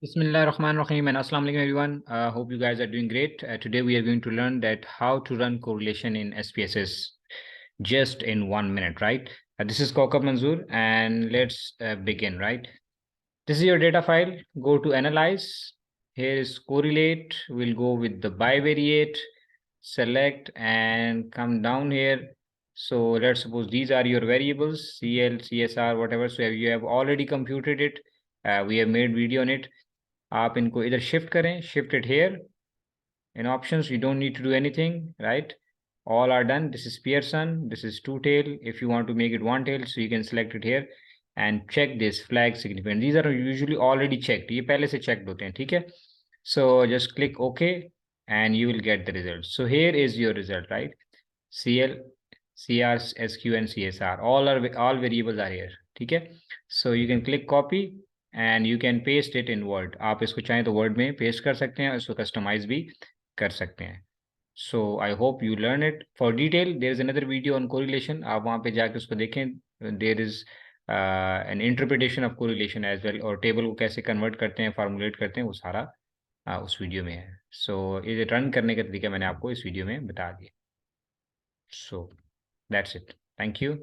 Bismillahirrahmanirrahim and Assalamu alaikum everyone. Hope you guys are doing great. Today we are going to learn that how to run correlation in SPSS just in 1 minute, right? This is Kokab Manzoor and let's begin, right? This is your data file. Go to analyze. Here is correlate. We'll go with the bivariate, select and come down here. So let's suppose these are your variables, CL, CSR, whatever. So you have already computed it. We have made video on it. आप इनको इधर shift करें, shift it here in options, you don't need to do anything, right? All are done. This is Pearson, this is two tail. If you want to make it one tail, so you can select it here and check this flag significant. These are usually already checked. ये पहले से checked होते हैं, ठीक है? So just click OK and you will get the result. So here is your result, right? CL, CR, SQ and CSR. All variables are here, ठीक है? So you can click copy and you can paste it in Word. आप इसको चाहें तो Word में paste कर सकते हैं और इसको customize भी कर सकते हैं. So I hope you learn it. For detail, there is another video on correlation. आप वहाँ पे जाके उसको देखें. There is an interpretation of correlation as well, और टेबल को कैसे कन्वर्ट करते हैं, फार्मुलेट करते हैं, वो सारा उस वीडियो में है. So इसे रन करने का तरीका मैंने आपको इस वीडियो में बता दिया. So that's it. Thank you.